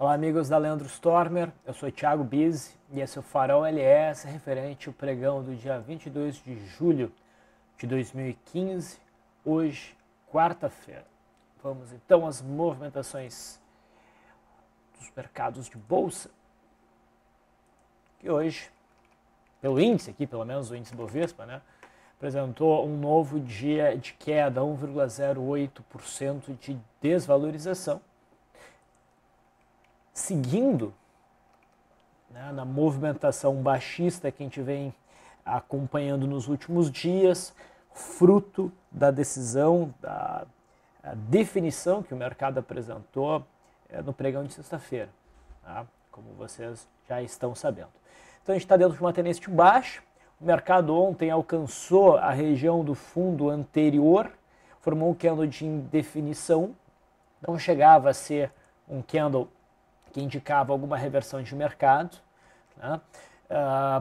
Olá amigos da Leandro Stormer, eu sou Thiago Bizzi e esse é o Farol LS referente ao pregão do dia 22 de julho de 2015, hoje, quarta-feira. Vamos então às movimentações dos mercados de bolsa, que hoje, pelo índice aqui, pelo menos o índice Bovespa, né, apresentou um novo dia de queda, 1,08% de desvalorização, seguindo, né, na movimentação baixista que a gente vem acompanhando nos últimos dias, fruto da decisão, da definição que o mercado apresentou no pregão de sexta-feira, tá? Como vocês já estão sabendo. Então a gente está dentro de uma tendência de baixa. O mercado ontem alcançou a região do fundo anterior, formou um candle de indefinição, não chegava a ser um candle que indicava alguma reversão de mercado, né?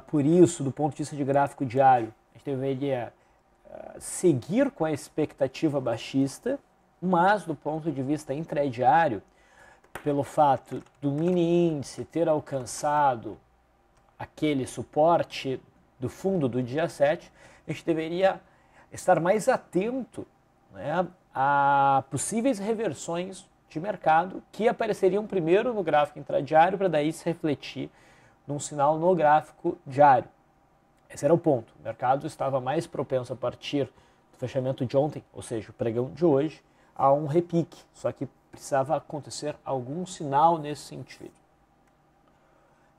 Por isso, do ponto de vista de gráfico diário, a gente deveria seguir com a expectativa baixista, mas do ponto de vista intradiário, pelo fato do mini índice ter alcançado aquele suporte do fundo do dia 7, a gente deveria estar mais atento, né, a possíveis reversões de mercado que apareceriam primeiro no gráfico intradiário para daí se refletir num sinal no gráfico diário. Esse era o ponto. O mercado estava mais propenso a partir do fechamento de ontem, ou seja, o pregão de hoje, a um repique. Só que precisava acontecer algum sinal nesse sentido.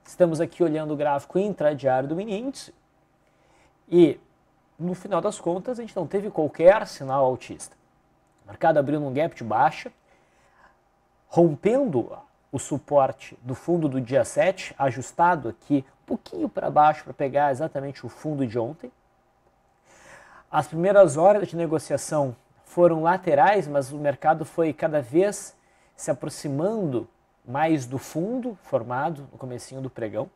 Estamos aqui olhando o gráfico intradiário do mini índice e, no final das contas, a gente não teve qualquer sinal altista. O mercado abriu num gap de baixa, rompendo o suporte do fundo do dia 7, ajustado aqui um pouquinho para baixo para pegar exatamente o fundo de ontem. As primeiras horas de negociação foram laterais, mas o mercado foi cada vez se aproximando mais do fundo formado no comecinho do pregão,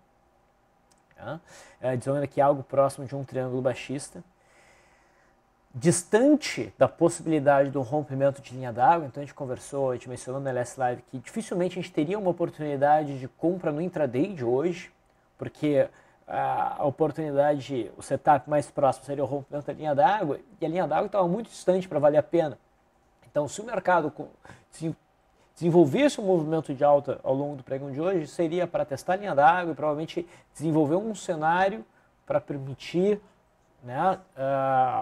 tá? Dizendo aqui algo próximo de um triângulo baixista. Distante da possibilidade do rompimento de linha d'água, então a gente conversou, a gente mencionou na LS Live que dificilmente a gente teria uma oportunidade de compra no intraday de hoje, porque a oportunidade, o setup mais próximo seria o rompimento da linha d'água, e a linha d'água estava muito distante para valer a pena. Então, se o mercado desenvolvesse um movimento de alta ao longo do pregão de hoje, seria para testar a linha d'água e provavelmente desenvolver um cenário para permitir, né,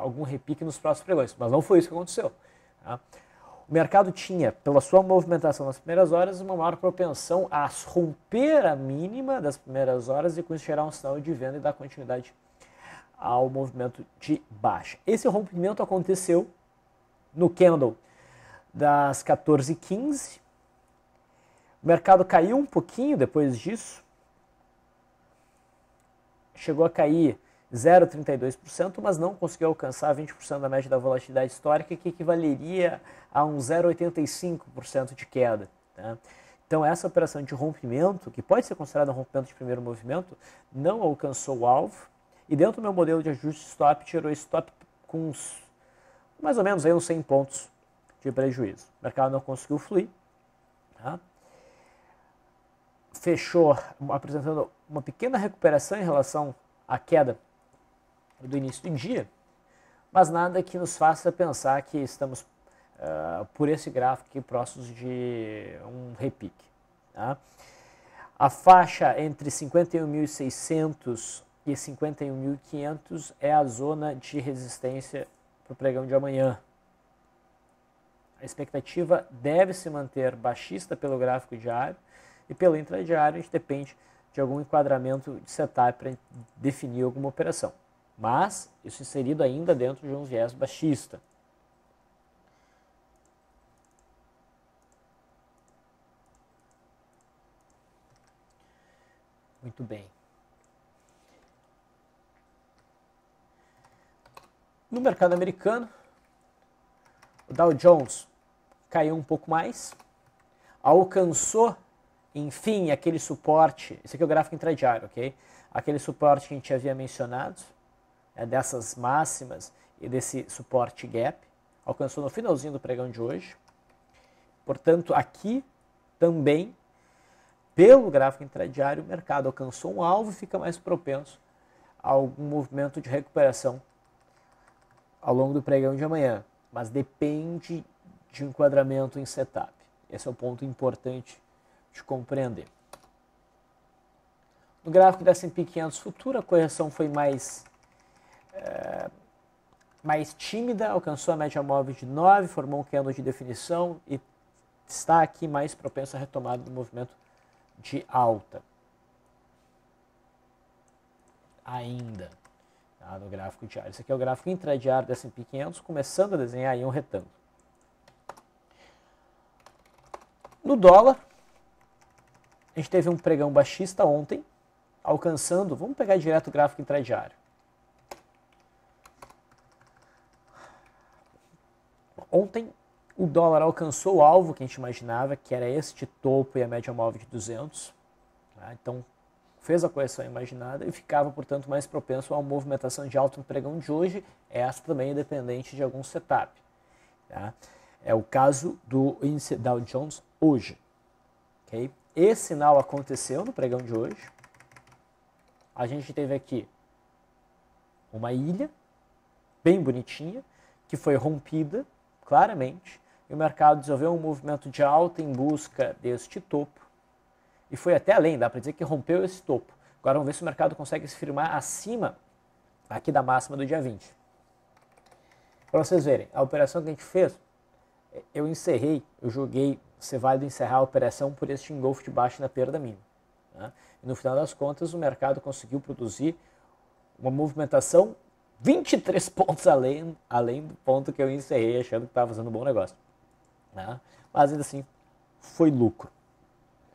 algum repique nos próximos pregões, mas não foi isso que aconteceu, tá? O mercado tinha, pela sua movimentação nas primeiras horas, uma maior propensão a romper a mínima das primeiras horas e com isso gerar um sinal de venda e dar continuidade ao movimento de baixa. Esse rompimento aconteceu no candle das 14h15, o mercado caiu um pouquinho depois disso, chegou a cair 0,32%, mas não conseguiu alcançar 20% da média da volatilidade histórica, que equivaleria a um 0,85% de queda, tá? Então essa operação de rompimento, que pode ser considerada um rompimento de primeiro movimento, não alcançou o alvo, e dentro do meu modelo de ajuste stop, tirou stop com mais ou menos aí uns 100 pontos de prejuízo. O mercado não conseguiu fluir, tá? Fechou apresentando uma pequena recuperação em relação à queda do início do dia, mas nada que nos faça pensar que estamos, por esse gráfico aqui, próximos de um repique, tá? A faixa entre 51.600 e 51.500 é a zona de resistência para o pregão de amanhã. A expectativa deve se manter baixista pelo gráfico diário e pelo intradiário a gente depende de algum enquadramento de setup para definir alguma operação. Mas isso inserido ainda dentro de um viés baixista. Muito bem. No mercado americano, o Dow Jones caiu um pouco mais, alcançou, enfim, aquele suporte, esse aqui é o gráfico intradiário, ok? Aquele suporte que a gente havia mencionado, dessas máximas e desse suporte gap, alcançou no finalzinho do pregão de hoje. Portanto, aqui também pelo gráfico intradiário, o mercado alcançou um alvo e fica mais propenso a algum movimento de recuperação ao longo do pregão de amanhã. Mas depende de enquadramento em setup. Esse é o ponto importante de compreender. No gráfico da S&P 500 futuro, a correção foi mais tímida, alcançou a média móvel de 9, formou um candle de definição e está aqui mais propenso à retomada do movimento de alta. Ainda, tá, no gráfico diário. Esse aqui é o gráfico intradiário da S&P 500, começando a desenhar aí um retângulo. No dólar, a gente teve um pregão baixista ontem, alcançando, vamos pegar direto o gráfico intradiário. Ontem o dólar alcançou o alvo que a gente imaginava, que era este topo e a média móvel de 200. Tá? Então fez a correção imaginada e ficava, portanto, mais propenso a uma movimentação de alta no pregão de hoje. Essa também é dependente de algum setup. Tá? É o caso do índice Dow Jones hoje. Okay? Esse sinal aconteceu no pregão de hoje. A gente teve aqui uma ilha bem bonitinha, que foi rompida claramente, e o mercado desenvolveu um movimento de alta em busca deste topo, e foi até além, dá para dizer que rompeu esse topo. Agora vamos ver se o mercado consegue se firmar acima aqui da máxima do dia 20. Para vocês verem, a operação que a gente fez, eu joguei, ser válido encerrar a operação por este engolfo de baixo na perda mínima. Né? E no final das contas, o mercado conseguiu produzir uma movimentação 23 pontos além do ponto que eu encerrei, achando que estava fazendo um bom negócio. Né? Mas ainda assim, foi lucro.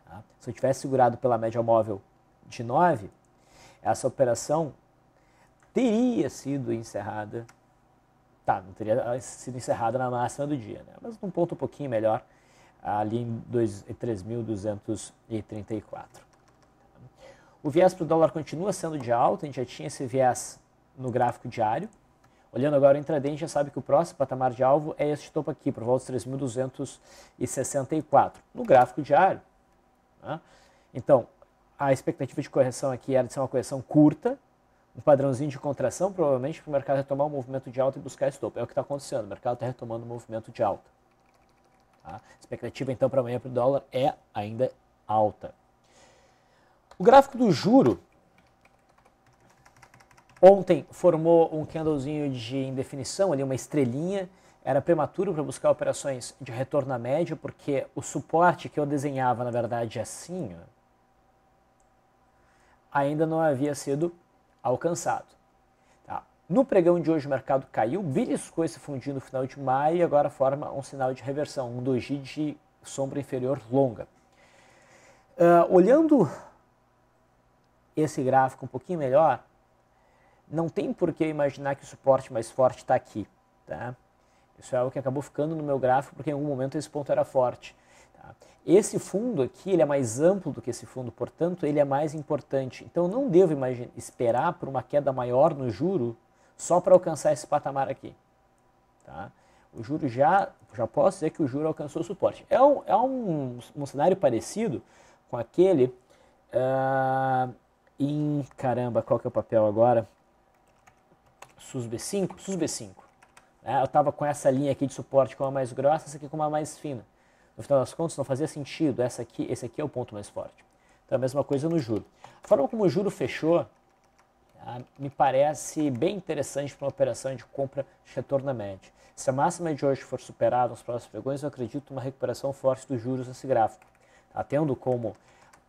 Tá? Se eu tivesse segurado pela média móvel de 9, essa operação teria sido encerrada. Tá, não teria sido encerrada na máxima do dia, né? Mas num ponto um pouquinho melhor, ali em 3.234. O viés para o dólar continua sendo de alta, a gente já tinha esse viés no gráfico diário. Olhando agora o intraday, a gente já sabe que o próximo patamar de alvo é este topo aqui, por volta de 3.264, no gráfico diário. Né? Então, a expectativa de correção aqui era de ser uma correção curta, um padrãozinho de contração, provavelmente, para o mercado retomar um movimento de alta e buscar esse topo. É o que está acontecendo, o mercado está retomando um movimento de alta. Tá? A expectativa, então, para amanhã para o dólar é ainda alta. O gráfico do juro ontem formou um candlezinho de indefinição, ali uma estrelinha. Era prematuro para buscar operações de retorno à média, porque o suporte que eu desenhava, na verdade, assim, ó, ainda não havia sido alcançado. Tá? No pregão de hoje o mercado caiu, beliscou esse fundinho no final de maio e agora forma um sinal de reversão, um doji de sombra inferior longa. Olhando esse gráfico um pouquinho melhor, não tem por que imaginar que o suporte mais forte está aqui. Tá? Isso é algo que acabou ficando no meu gráfico porque em algum momento esse ponto era forte. Tá? Esse fundo aqui ele é mais amplo do que esse fundo, portanto ele é mais importante. Então não devo esperar por uma queda maior no juro só para alcançar esse patamar aqui. Tá? O juro já posso dizer que o juro alcançou o suporte. É um cenário parecido com aquele caramba, qual que é o papel agora? SUSB5? SUSB5. Eu estava com essa linha aqui de suporte com uma mais grossa, essa aqui com uma mais fina. No final das contas não fazia sentido, esse aqui é o ponto mais forte. Então a mesma coisa no juro. A forma como o juro fechou me parece bem interessante para uma operação de compra de retorno à média. Se a máxima de hoje for superada nos próximos pregões, eu acredito numa recuperação forte dos juros nesse gráfico. Tendo como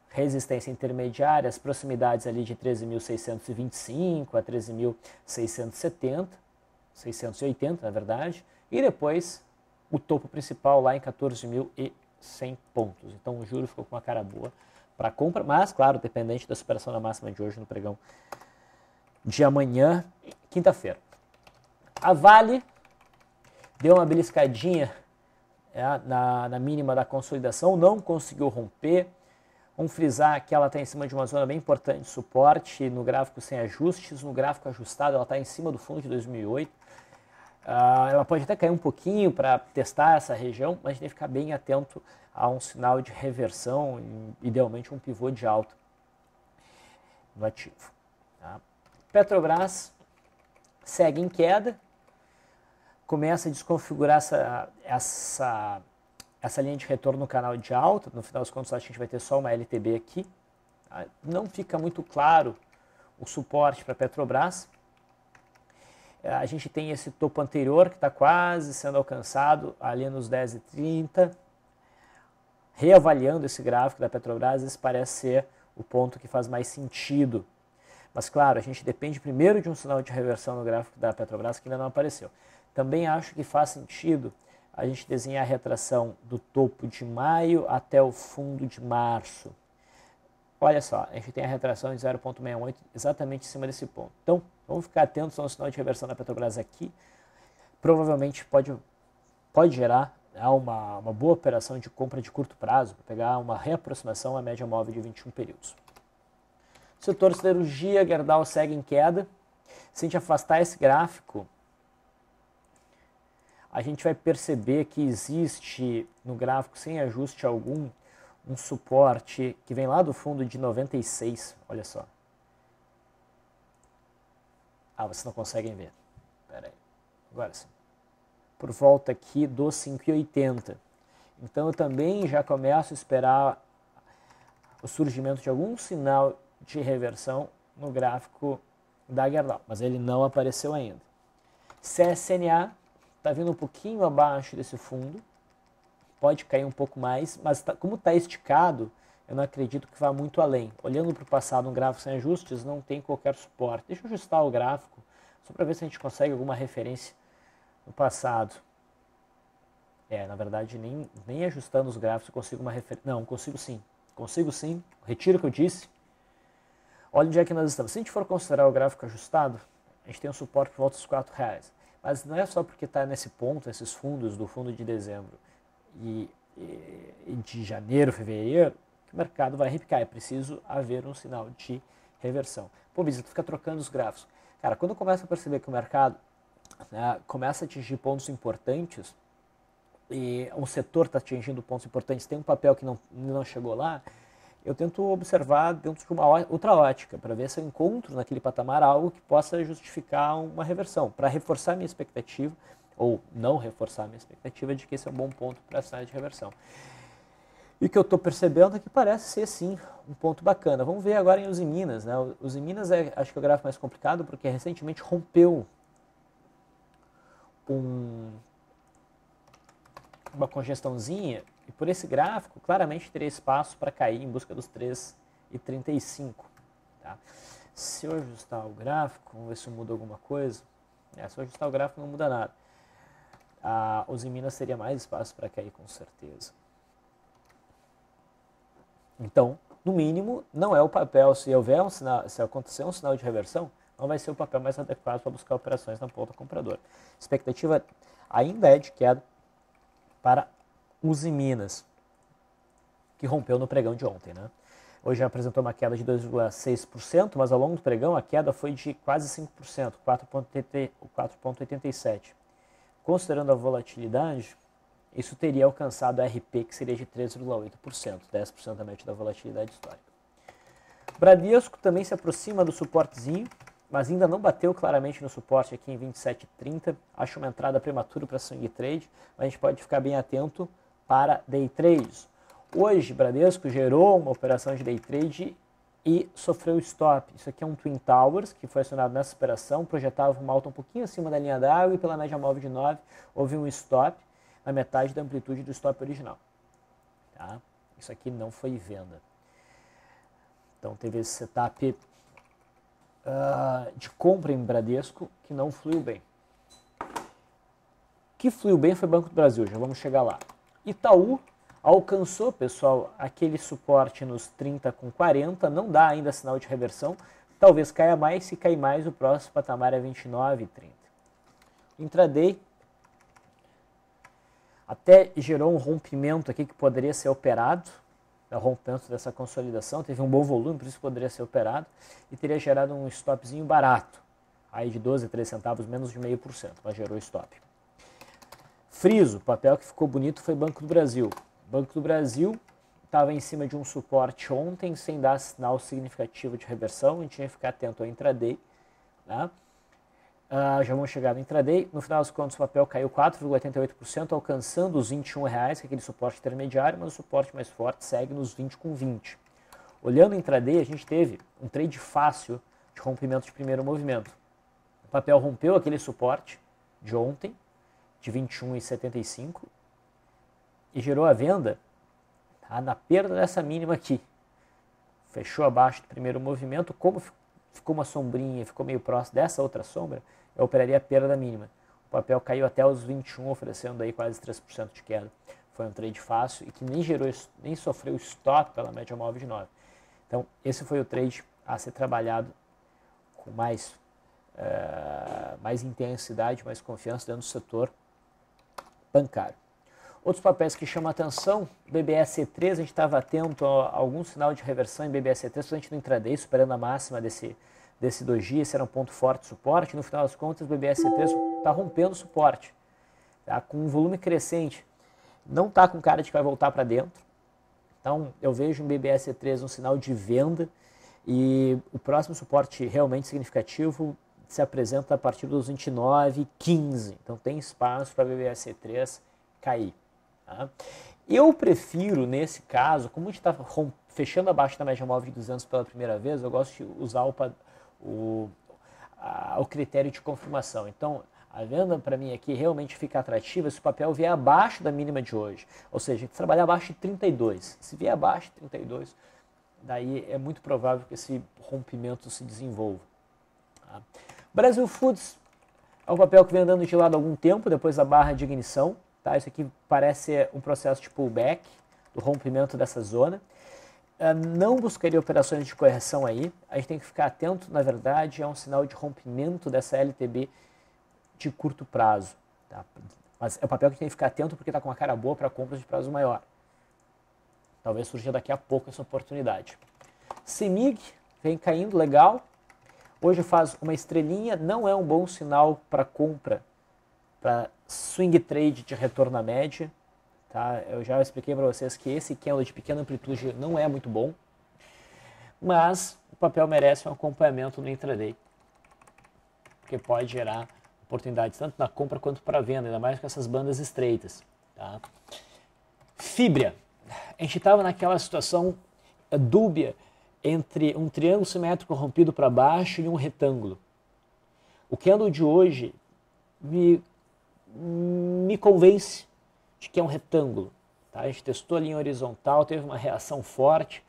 resistência intermediária as proximidades ali de 13.625 a 13.670, 680 na verdade, e depois o topo principal lá em 14.100 pontos. Então o juro ficou com uma cara boa para compra, mas claro, dependente da superação da máxima de hoje no pregão de amanhã, quinta-feira. A Vale deu uma beliscadinha na mínima da consolidação, não conseguiu romper. Vamos frisar que ela está em cima de uma zona bem importante de suporte, no gráfico sem ajustes, no gráfico ajustado ela está em cima do fundo de 2008. Ela pode até cair um pouquinho para testar essa região, mas a gente tem que ficar bem atento a um sinal de reversão, idealmente um pivô de alta no ativo. Tá? Petrobras segue em queda, começa a desconfigurar essa linha de retorno no canal de alta. No final das contas, a gente vai ter só uma LTB aqui. Tá? Não fica muito claro o suporte para a Petrobras. A gente tem esse topo anterior que está quase sendo alcançado ali nos 10,30. Reavaliando esse gráfico da Petrobras, esse parece ser o ponto que faz mais sentido. Mas claro, a gente depende primeiro de um sinal de reversão no gráfico da Petrobras que ainda não apareceu. Também acho que faz sentido a gente desenhar a retração do topo de maio até o fundo de março. Olha só, a gente tem a retração em 0,68 exatamente em cima desse ponto. Então, vamos ficar atentos ao sinal de reversão da Petrobras aqui. Provavelmente pode gerar uma boa operação de compra de curto prazo, para pegar uma reaproximação à média móvel de 21 períodos. Setor siderurgia, Gerdau segue em queda. Se a gente afastar esse gráfico, a gente vai perceber que existe no gráfico sem ajuste algum um suporte que vem lá do fundo de 96, olha só. Vocês não conseguem ver. Espera aí. Agora sim. Por volta aqui dos 5,80. Então eu também já começo a esperar o surgimento de algum sinal de reversão no gráfico da Gerdau, mas ele não apareceu ainda. CSNA está vindo um pouquinho abaixo desse fundo. Pode cair um pouco mais, mas como está esticado, eu não acredito que vá muito além. Olhando para o passado, um gráfico sem ajustes não tem qualquer suporte. Deixa eu ajustar o gráfico, só para ver se a gente consegue alguma referência no passado. Na verdade, nem ajustando os gráficos eu consigo uma referência. Não, consigo sim. Retiro o que eu disse. Olha onde é que nós estamos. Se a gente for considerar o gráfico ajustado, a gente tem um suporte por volta dos R$4. Mas não é só porque está nesse ponto, esses fundos do fundo de dezembro e de janeiro, fevereiro, que o mercado vai repicar. É preciso haver um sinal de reversão. Pô, Bisa, tu fica trocando os gráficos. Cara, quando eu começo a perceber que o mercado começa a atingir pontos importantes e um setor está atingindo pontos importantes, tem um papel que não chegou lá, eu tento observar dentro de uma outra ótica, para ver se eu encontro naquele patamar algo que possa justificar uma reversão, para reforçar minha expectativa, ou não reforçar a minha expectativa de que esse é um bom ponto para a sinal de reversão. E o que eu estou percebendo é que parece ser, sim, um ponto bacana. Vamos ver agora em Usiminas. Né? Usiminas acho que é o gráfico mais complicado, porque recentemente rompeu uma congestãozinha, e por esse gráfico, claramente teria espaço para cair em busca dos 3,35. Tá? Se eu ajustar o gráfico, vamos ver se muda alguma coisa. Se eu ajustar o gráfico, não muda nada. Usiminas teria mais espaço para cair, com certeza. Então, no mínimo, não é o papel, se acontecer um sinal de reversão, não vai ser o papel mais adequado para buscar operações na ponta compradora. A expectativa ainda é de queda para Usiminas, que rompeu no pregão de ontem. Né? Hoje apresentou uma queda de 2,6%, mas ao longo do pregão a queda foi de quase 5%, 4,87%. Considerando a volatilidade, isso teria alcançado a RP, que seria de 3,8%, 10% da média da volatilidade histórica. Bradesco também se aproxima do suportezinho, mas ainda não bateu claramente no suporte aqui em 27,30. Acho uma entrada prematura para swing trade, mas a gente pode ficar bem atento para day trades. Hoje, Bradesco gerou uma operação de day trade e sofreu stop. Isso aqui é um Twin Towers, que foi acionado nessa operação, projetava uma alta um pouquinho acima da linha d'água e pela média móvel de 9 houve um stop na metade da amplitude do stop original. Tá? Isso aqui não foi venda. Então teve esse setup de compra em Bradesco que não fluiu bem. O que fluiu bem foi Banco do Brasil, já vamos chegar lá. Itaú alcançou, pessoal, aquele suporte nos 30 com 40, não dá ainda sinal de reversão, talvez caia mais, se cair mais o próximo patamar é 29,30. Intraday até gerou um rompimento aqui que poderia ser operado, o rompimento dessa consolidação, teve um bom volume, por isso poderia ser operado, e teria gerado um stopzinho barato, aí de 12 a 13 centavos, menos de 0,5%, mas gerou stop. Friso, papel que ficou bonito foi Banco do Brasil. Banco do Brasil estava em cima de um suporte ontem, sem dar sinal significativo de reversão, a gente tinha que ficar atento ao intraday. Tá? Já vamos chegar no intraday. No final das contas, o papel caiu 4,88%, alcançando os R$21, que é aquele suporte intermediário, mas o suporte mais forte segue nos 20,20. Olhando o intraday, a gente teve um trade fácil de rompimento de primeiro movimento. O papel rompeu aquele suporte de ontem, de 21,75, e gerou a venda na perda dessa mínima aqui. Fechou abaixo do primeiro movimento, como ficou uma sombrinha, ficou meio próximo dessa outra sombra, eu operaria a perda da mínima. O papel caiu até os 21, oferecendo aí quase 3% de queda. Foi um trade fácil e que nem sofreu stop pela média móvel de 9. Então, esse foi o trade a ser trabalhado com mais intensidade, mais confiança dentro do setor bancário. Outros papéis que chamam a atenção, BBSE3, a gente estava atento a algum sinal de reversão em BBSE3, principalmente no intraday, superando a máxima desse doji, esse era um ponto forte de suporte. No final das contas, o BBSE3 está rompendo o suporte, tá? Com um volume crescente. Não está com cara de que vai voltar para dentro. Então, eu vejo um BBSE3 um sinal de venda e o próximo suporte realmente significativo se apresenta a partir dos 29,15. Então, tem espaço para BBSE3 cair. Tá? Eu prefiro, nesse caso, como a gente está fechando abaixo da média móvel de 200 pela primeira vez, eu gosto de usar o critério de confirmação. Então, a venda para mim aqui realmente fica atrativa se o papel vier abaixo da mínima de hoje. Ou seja, a gente trabalhar abaixo de 32. Se vier abaixo de 32, daí é muito provável que esse rompimento se desenvolva. Tá? Brasil Foods é um papel que vem andando de lado há algum tempo, depois da barra de ignição. Tá? Isso aqui parece ser um processo de pullback, do rompimento dessa zona. Não buscaria operações de correção aí. A gente tem que ficar atento, na verdade, é um sinal de rompimento dessa LTB de curto prazo. Tá? Mas é um papel que tem que ficar atento porque está com uma cara boa para compras de prazo maior. Talvez surja daqui a pouco essa oportunidade. CEMIG vem caindo, legal. Hoje faz uma estrelinha, não é um bom sinal para compra, para swing trade de retorno à média. Tá? Eu já expliquei para vocês que esse candle de pequena amplitude não é muito bom, mas o papel merece um acompanhamento no intraday, porque pode gerar oportunidades tanto na compra quanto para venda, ainda mais com essas bandas estreitas. Tá? Fibria. A gente estava naquela situação dúbia entre um triângulo simétrico rompido para baixo e um retângulo. O candle de hoje me convence de que é um retângulo. Tá? A gente testou a linha horizontal, teve uma reação forte,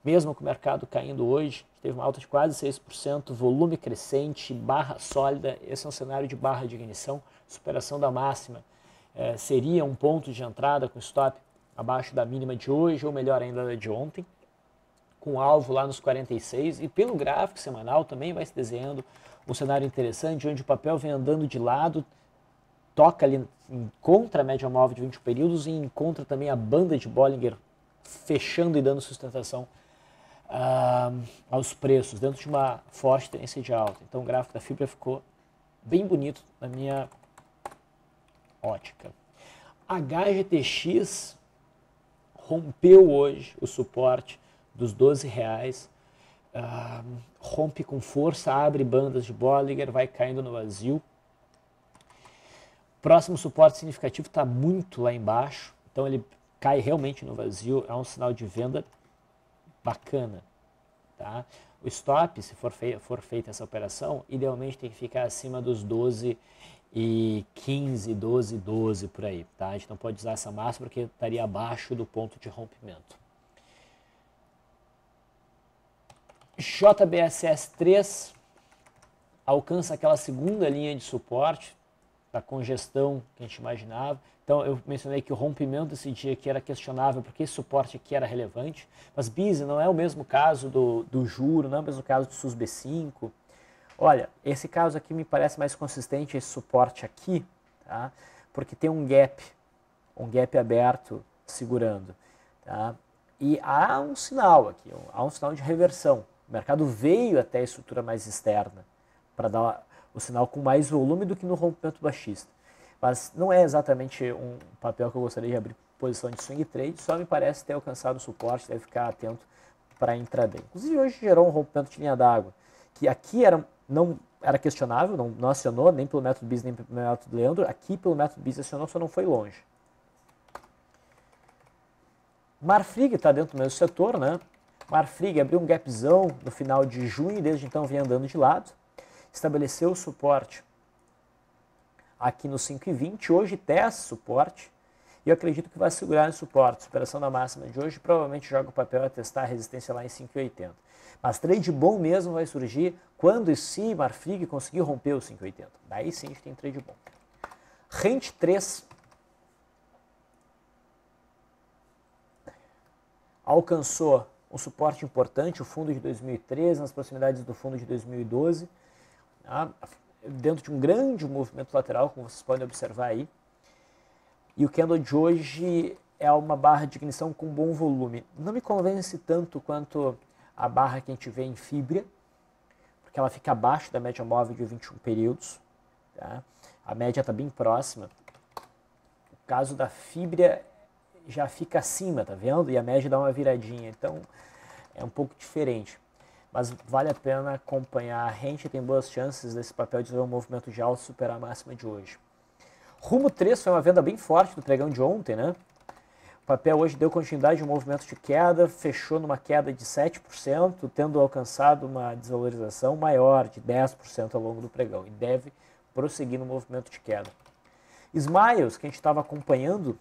mesmo com o mercado caindo hoje, teve uma alta de quase 6%, volume crescente, barra sólida. Esse é um cenário de barra de ignição, superação da máxima. Seria um ponto de entrada com stop abaixo da mínima de hoje, ou melhor ainda da de ontem, com alvo lá nos 46, e pelo gráfico semanal também vai se desenhando um cenário interessante, onde o papel vem andando de lado, toca ali, encontra a média móvel de 20 períodos e encontra também a banda de Bollinger fechando e dando sustentação aos preços, dentro de uma forte tendência de alta. Então o gráfico da fibra ficou bem bonito na minha ótica. HGTX rompeu hoje o suporte dos R$12, rompe com força, abre bandas de Bollinger, vai caindo no vazio. Próximo suporte significativo está muito lá embaixo, então ele cai realmente no vazio, é um sinal de venda bacana. Tá? O stop, se for feita essa operação, idealmente tem que ficar acima dos 12,15, 12,12 por aí. Tá? A gente não pode usar essa máxima porque estaria abaixo do ponto de rompimento. JBSS 3 alcança aquela segunda linha de suporte da congestão que a gente imaginava. Então eu mencionei que o rompimento desse dia aqui era questionável porque esse suporte aqui era relevante, mas BISE não é o mesmo caso do juro, não é o mesmo caso do SUSB5. Olha, esse caso aqui me parece mais consistente, esse suporte aqui, tá? Porque tem um gap aberto segurando. Tá? E há um sinal aqui, há um sinal de reversão. O mercado veio até a estrutura mais externa para dar o sinal com mais volume do que no rompimento baixista. Mas não é exatamente um papel que eu gostaria de abrir posição de swing trade, só me parece ter alcançado o suporte, deve ficar atento para intraday. Inclusive hoje gerou um rompimento de linha d'água, que aqui não era questionável, não acionou nem pelo método BIS nem pelo método Leandro, aqui pelo método BIS acionou, só não foi longe. Marfrig está dentro do mesmo setor, né? Marfrig abriu um gapzão no final de junho, desde então vem andando de lado, estabeleceu o suporte aqui no 5,20, hoje testa suporte, e eu acredito que vai segurar esse suporte. Superação da máxima de hoje, provavelmente joga o papel a testar a resistência lá em 5,80. Mas trade bom mesmo vai surgir quando e se Marfrig conseguir romper o 5,80. Daí sim a gente tem trade bom. Rent 3 alcançou um suporte importante, o fundo de 2013, nas proximidades do fundo de 2012, tá? Dentro de um grande movimento lateral, como vocês podem observar aí. E o candle de hoje é uma barra de ignição com bom volume. Não me convence tanto quanto a barra que a gente vê em Fibra, porque ela fica abaixo da média móvel de 21 períodos. Tá? A média está bem próxima. O caso da Fibra já fica acima, tá vendo? E a média dá uma viradinha, então é um pouco diferente. Mas vale a pena acompanhar. A Rent tem boas chances desse papel de ver um movimento de alta superar a máxima de hoje. Rumo 3 foi uma venda bem forte do pregão de ontem, né? O papel hoje deu continuidade a um movimento de queda, fechou numa queda de 7%, tendo alcançado uma desvalorização maior de 10% ao longo do pregão, e deve prosseguir no movimento de queda. Smiles, que a gente estava acompanhando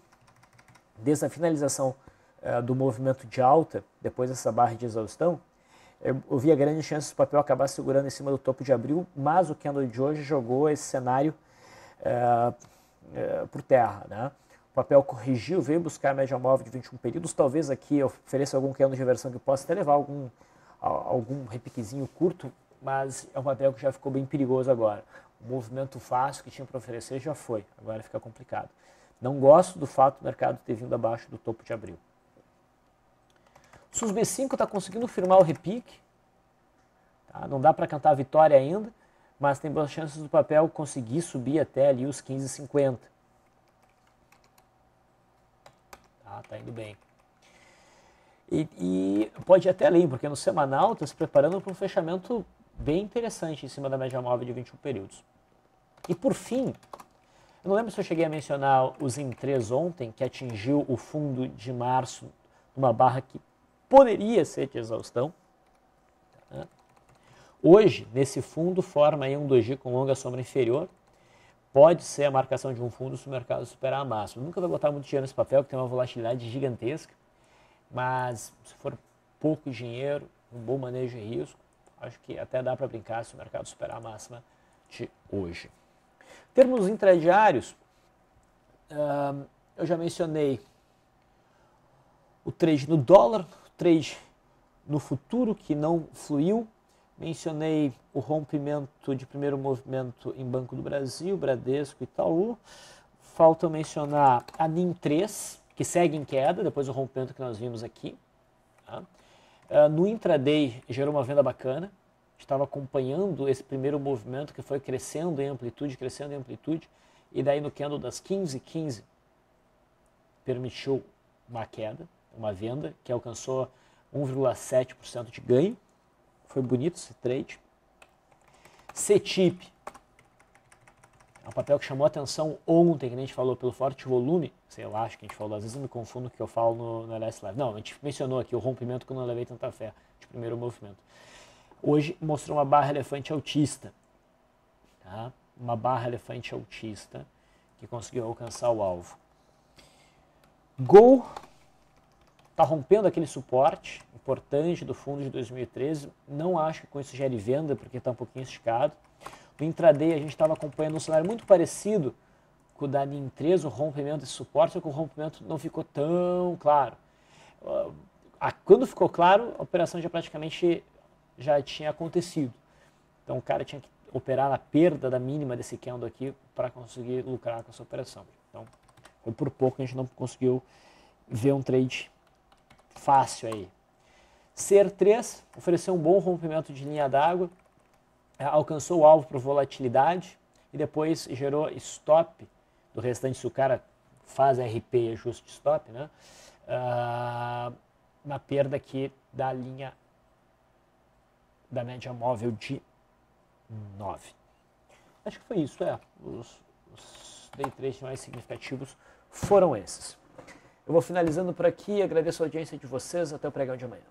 desde a finalização do movimento de alta, depois dessa barra de exaustão, eu vi a grande chance do papel acabar segurando em cima do topo de abril, mas o candle de hoje jogou esse cenário por terra, né? O papel corrigiu, veio buscar a média móvel de 21 períodos, talvez aqui ofereça algum candle de reversão que possa até levar algum repiquezinho curto, mas é um papel que já ficou bem perigoso agora. O movimento fácil que tinha para oferecer já foi, agora fica complicado. Não gosto do fato do mercado ter vindo abaixo do topo de abril. O SUSB5 está conseguindo firmar o repique, tá? Não dá para cantar a vitória ainda, mas tem boas chances do papel conseguir subir até ali os 15,50. Tá indo bem. E pode ir até além, porque no semanal está se preparando para um fechamento bem interessante em cima da média móvel de 21 períodos. E por fim, eu não lembro se eu cheguei a mencionar o ZIM3 ontem, que atingiu o fundo de março numa barra que poderia ser de exaustão. Tá? Hoje, nesse fundo, forma aí um doji com longa sombra inferior. Pode ser a marcação de um fundo se o mercado superar a máxima. Nunca vai botar muito dinheiro nesse papel, que tem uma volatilidade gigantesca. Mas se for pouco dinheiro, um bom manejo de risco, acho que até dá para brincar se o mercado superar a máxima de hoje. Em termos intradiários, eu já mencionei o trade no dólar, o trade no futuro que não fluiu. Mencionei o rompimento de primeiro movimento em Banco do Brasil, Bradesco e Itaú. Falta mencionar a NIM3, que segue em queda, depois do rompimento que nós vimos aqui. Tá? No intraday gerou uma venda bacana. Estava acompanhando esse primeiro movimento que foi crescendo em amplitude, e daí no candle das 15h15 permitiu uma queda, uma venda que alcançou 1,7% de ganho. Foi bonito esse trade. CETIP é um papel que chamou a atenção ontem, que a gente falou pelo forte volume. Sei lá, acho que a gente falou, às vezes eu me confundo com o que eu falo no LS Live. Não, a gente mencionou aqui o rompimento que eu não levei tanta fé de primeiro movimento. Hoje mostrou uma barra elefante altista. Tá? Uma barra elefante altista que conseguiu alcançar o alvo. Gol está rompendo aquele suporte importante do fundo de 2013. Não acho que com isso gere venda, porque está um pouquinho esticado. No intraday a gente estava acompanhando um cenário muito parecido com o da NIM3, o rompimento desse suporte, só que o rompimento não ficou tão claro. Quando ficou claro, a operação já tinha acontecido. Então o cara tinha que operar na perda da mínima desse candle aqui para conseguir lucrar com essa operação. Então foi por pouco que a gente não conseguiu ver um trade fácil aí. CER3 ofereceu um bom rompimento de linha d'água, alcançou o alvo por volatilidade e depois gerou stop do restante, se o cara faz RP e ajuste de stop, né? Na perda aqui da linha da média móvel de 9. Acho que foi isso, os day trades mais significativos foram esses. Eu vou finalizando por aqui, agradeço a audiência de vocês, até o pregão de amanhã.